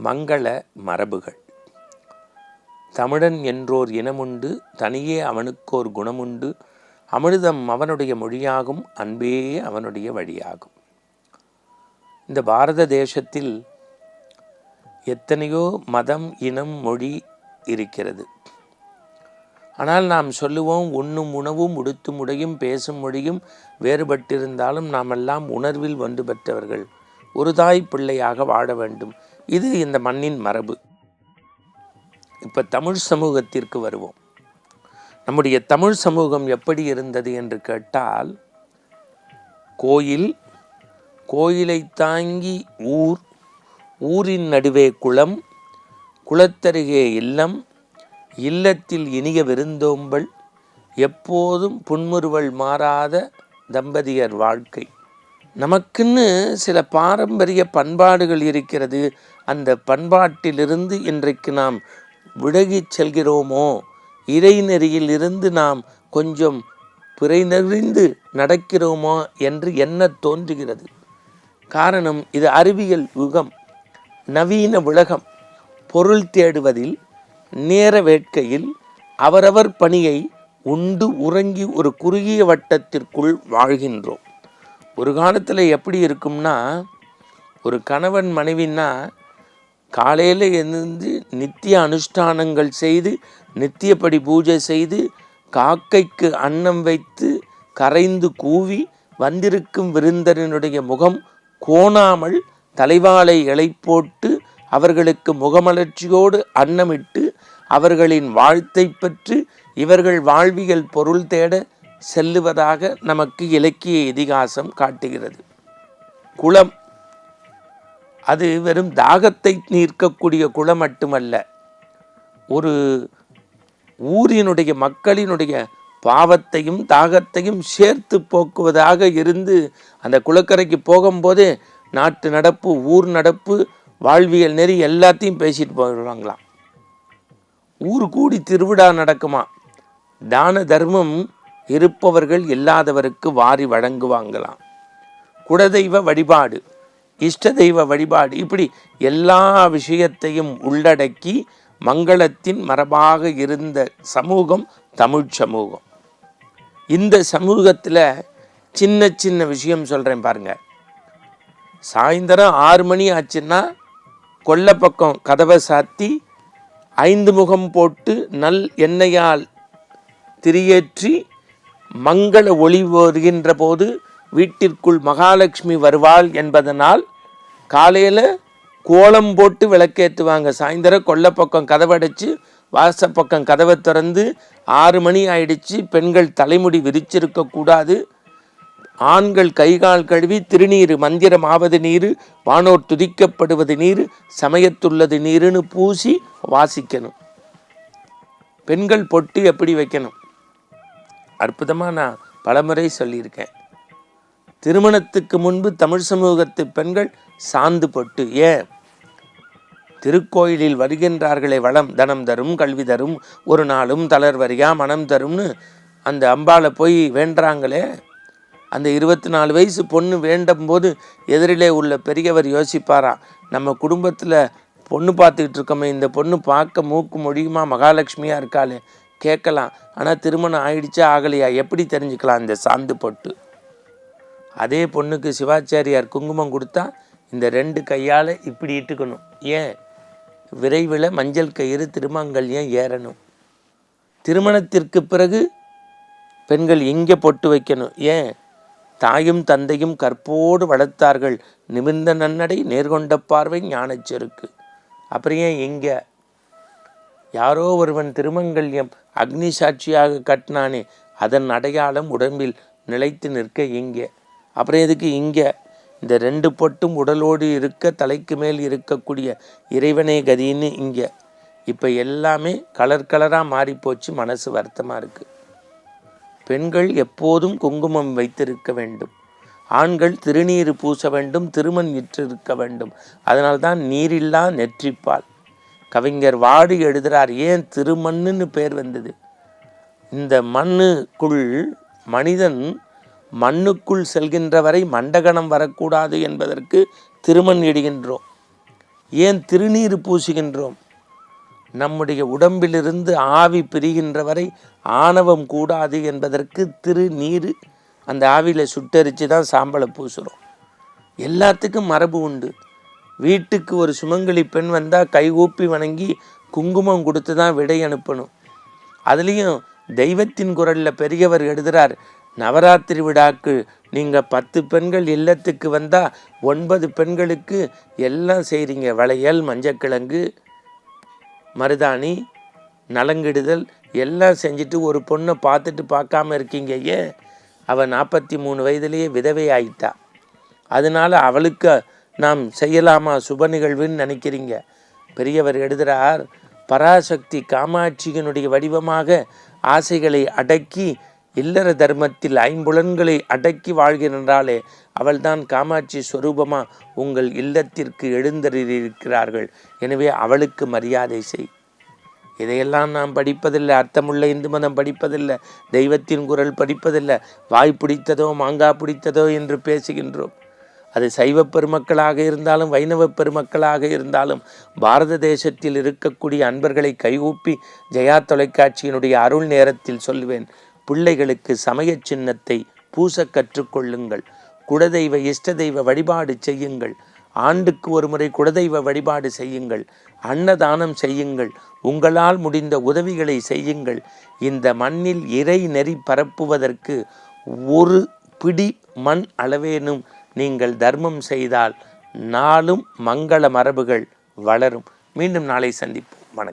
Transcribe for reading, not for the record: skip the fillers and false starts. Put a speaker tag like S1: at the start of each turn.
S1: மங்கள மரபுகள். தமிழன் என்றோர் இனமுண்டு, தனியே அவனுக்கோர் குணமுண்டு, அமிர்தம் அவனுடைய மொழியாகும், அன்பே அவனுடைய வழியாகும். இந்த பாரத தேசத்தில் எத்தனையோ மதம், இனம், மொழி இருக்கிறது. ஆனால் நாம் சொல்லுவோம், உண்ணும் உணவும் உடுத்தும் உடையும் பேசும் மொழியும் வேறுபட்டிருந்தாலும் நாமெல்லாம் உணர்வில் ஒன்று பெற்றவர்கள், ஒரு தாய் பிள்ளையாக வாழ வேண்டும். இது இந்த மண்ணின் மரபு. இப்போ தமிழ் சமூகத்திற்கு வருவோம். நம்முடைய தமிழ் சமூகம் எப்படி இருந்தது என்று கேட்டால், கோயில், கோயிலை தாங்கி ஊர், ஊரின் நடுவே குளம், குளத்தருகே இல்லம், இல்லத்தில் இனிய விருந்தோம்பல், எப்போதும் புன்முறுவல் மாறாத தம்பதியர் வாழ்க்கை. நமக்குன்னு சில பாரம்பரிய பண்பாடுகள் இருக்கிறது. அந்த பண்பாட்டிலிருந்து இன்றைக்கு நாம் விலகிச் செல்கிறோமோ, இறைநெறியில் இருந்து நாம் கொஞ்சம் பிறைநெறிந்து நடக்கிறோமோ என்று எண்ண தோன்றுகிறது. காரணம், இது அறிவியல் யுகம், நவீன உலகம். பொருள் தேடுவதில், நேர வேட்கையில் அவரவர் பணியை உண்டு உறங்கி ஒரு குறுகிய வட்டத்திற்குள் வாழ்கின்றோம். ஒரு காலத்தில் எப்படி இருக்கும்னா, ஒரு கணவன் மனைவின்னா காலையில் எழுந்து நித்திய அனுஷ்டானங்கள் செய்து, நித்தியப்படி பூஜை செய்து, காக்கைக்கு அன்னம் வைத்து கரைந்து கூவி, வந்திருக்கும் விருந்தரினுடைய முகம் கோணாமல் தலைவாளை இலை போட்டு அவர்களுக்கு முகமலர்ச்சியோடு அன்னமிட்டு அவர்களின் வாழ்த்தை பெற்று இவர்கள் வாழ்வியல் பொருள் தேட செல்லுவதாக நமக்கு இலக்கிய இதிகாசம் காட்டுகிறது. குளம், அது வெறும் தாகத்தை நீர்க்கக்கூடிய குளம் மட்டுமல்ல, ஒரு ஊரினுடைய மக்களினுடைய பாவத்தையும் தாகத்தையும் சேர்த்து போக்குவதாக இருந்து, அந்த குளக்கரைக்கு போகும்போது நாட்டு நடப்பு, ஊர் நடப்பு, வாழ்வியல் நெறி எல்லாத்தையும் பேசிட்டு போயிடுவாங்களாம். ஊர் கூடி திருவிழா நடக்குமா, தான தர்மம் இருப்பவர்கள் இல்லாதவருக்கு வாரி வழங்குவாங்களாம். குலதெய்வ வழிபாடு, இஷ்ட தெய்வ வழிபாடு, இப்படி எல்லா விஷயத்தையும் உள்ளடக்கி மங்களத்தின் மரபாக இருந்த சமூகம் தமிழ் சமூகம். இந்த சமூகத்தில் சின்ன சின்ன விஷயம் சொல்கிறேன் பாருங்க. சாயந்தரம் 6 மணி ஆச்சுன்னா கொல்லை பக்கம் கதவை சாத்தி 5 முகம் போட்டு நல் எண்ணெயால் திரியேற்றி மங்கள ஒளி வருகின்ற போது வீட்டிற்குள் மகாலட்சுமி வருவாள் என்பதனால் காலையில் கோலம் போட்டு விளக்கேற்றுவாங்க. சாயந்தரம் கொல்லை பக்கம் கதவடைச்சு வாசப்பக்கம் கதவை திறந்து 6 மணி ஆயிடுச்சு, பெண்கள் தலைமுடி விரிச்சிருக்கக்கூடாது, ஆண்கள் கைகால் கழுவி திருநீர், மந்திரம் ஆவது நீர், வானோர் துதிக்கப்படுவது நீர், சமயத்துள்ளது நீருன்னு பூசி வாசிக்கணும். பெண்கள் பொட்டு எப்படி வைக்கணும், அற்புதமாக நான் பலமுறை சொல்லியிருக்கேன். திருமணத்துக்கு முன்பு தமிழ் சமூகத்து பெண்கள் சாந்து பொட்டு. ஏன்? திருக்கோயிலில் வருகின்றார்களே, வளம் தனம் தரும் கல்வி தரும் ஒரு நாளும் தளர்வரியா மனம் தரும்னு அந்த அம்பாளை போய் வேண்டுறாங்களே, அந்த 24 வயசு பொண்ணு வேண்டும் போது எதிரிலே உள்ள பெரியவர் யோசிப்பாரா, நம்ம குடும்பத்தில் பொண்ணு பார்த்துக்கிட்டு இருக்கோமே, இந்த பொண்ணு பார்க்க மூக்கு மொழியுமா மகாலட்சுமியாக இருக்காளே, கேட்கலாம். ஆனால் திருமணம் ஆயிடுச்சா ஆகலையா எப்படி தெரிஞ்சுக்கலாம்? இந்த சாந்து பொட்டு. அதே பொண்ணுக்கு சிவாச்சாரியார் குங்குமம் கொடுத்தா இந்த 2 கையால் இப்படி இட்டுக்கணும். ஏன்? விரைவில் மஞ்சள் கயிறு திருமங்கல்யம் ஏறணும். திருமணத்திற்கு பிறகு பெண்கள் இங்கே பொட்டு வைக்கணும். ஏன்? தாயும் தந்தையும் கற்போடு வளர்த்தார்கள், நிமிர்ந்த நன்னடை நேர்கொண்ட பார்வை ஞானச்செருக்கு. அப்புறம் ஏன் இங்கே? யாரோ ஒருவன் திருமங்கல்யம் அக்னி சாட்சியாக கட்டினானே, அதன் அடையாளம் உடம்பில் நிலைத்து நிற்க இங்கே. அப்புறம் எதுக்கு இங்கே? இந்த 2 பொட்டும் உடலோடு இருக்க, தலைக்கு மேல் இருக்கக்கூடிய இறைவனே கதின்னு இங்கே. இப்போ எல்லாமே கலர் கலராக மாறிப்போச்சு, மனசு வருத்தமாக இருக்குது. பெண்கள் எப்போதும் குங்குமம் வைத்திருக்க வேண்டும், ஆண்கள் திருநீர் பூச வேண்டும், திருமண் விற்றிருக்க வேண்டும். அதனால்தான் நீரில்லா நெற்றிப்பால். கவிஞர் வாடி எழுதுகிறார், ஏன் திருமண்ணுன்னு பேர் வந்தது? இந்த மண்ணுக்குள் மனிதன் மண்ணுக்குள் செல்கின்ற வரை மண்டகணம் வரக்கூடாது என்பதற்கு திருமண் இடுகின்றோம். ஏன் திருநீர் பூசுகின்றோம்? நம்முடைய உடம்பிலிருந்து ஆவி பிரிகின்ற வரை ஆணவம் கூடாது என்பதற்கு திருநீர். அந்த ஆவியில் சுட்டரித்து தான் சாம்பலை பூசுகிறோம். எல்லாத்துக்கும் மரபு உண்டு. வீட்டுக்கு ஒரு சுமங்கலி பெண் வந்தால் கைகூப்பி வணங்கி குங்குமம் கொடுத்து தான் விடை அனுப்பணும். அதுலேயும் தெய்வத்தின் குரலில் பெரியவர் எழுதுகிறார், நவராத்திரி விழாக்கு நீங்கள் 10 பெண்கள் இல்லத்துக்கு வந்தால் 9 பெண்களுக்கு எல்லாம் செய்கிறீங்க. வளையல், மஞ்சக்கிழங்கு, மருதாணி, நலங்கிடுதல் எல்லாம் செஞ்சுட்டு ஒரு பொண்ணை பார்த்துட்டு பார்க்காம இருக்கீங்க. ஏன்? அவள் 43 வயதிலேயே விதவை ஆயிட்டா. அதனால் அவளுக்கு நாம் செய்யலாமா சுப நிகழ்வுன்னு நினைக்கிறீங்க. பெரியவர் எழுதுகிறார், பராசக்தி காமாட்சியினுடைய வடிவமாக ஆசைகளை அடக்கி இல்லற தர்மத்தில் 5 புலன்களை அடக்கி வாழ்கின்றாளே, அவள்தான் காமாட்சி ஸ்வரூபமா உங்கள் இல்லத்திற்கு எழுந்தருளியிருக்கிறார்கள். எனவே அவளுக்கு மரியாதை செய். இதையெல்லாம் நாம் படிப்பதில்லை. அர்த்தமுள்ள இந்து மதம் படிப்பதில்லை. தெய்வத்தின் குரல் படிப்பதில்லை. வாய் பிடித்ததோ மாங்காய் பிடித்ததோ என்று பேசுகின்றோம். அது சைவ பெருமக்களாக இருந்தாலும் வைணவ பெருமக்களாக இருந்தாலும் பாரத தேசத்தில் இருக்கக்கூடிய அன்பர்களை கைகூப்பி ஜெயா தொலைக்காட்சியினுடைய அருள் நேரத்தில் சொல்லுவேன், பிள்ளைகளுக்கு சமய சின்னத்தை பூச கற்றுக்கொள்ளுங்கள். குலதெய்வ இஷ்ட தெய்வ வழிபாடு செய்யுங்கள். ஆண்டுக்கு ஒரு முறை குலதெய்வ வழிபாடு செய்யுங்கள். அன்னதானம் செய்யுங்கள். உங்களால் முடிந்த உதவிகளை செய்யுங்கள். இந்த மண்ணில் இறை நெறி பரப்புவதற்கு ஒரு பிடி மண் அளவேனும் நீங்கள் தர்மம் செய்தால் நாளும் மங்கள மரபுகள் வளரும். மீண்டும் நாளை சந்திப்போம்.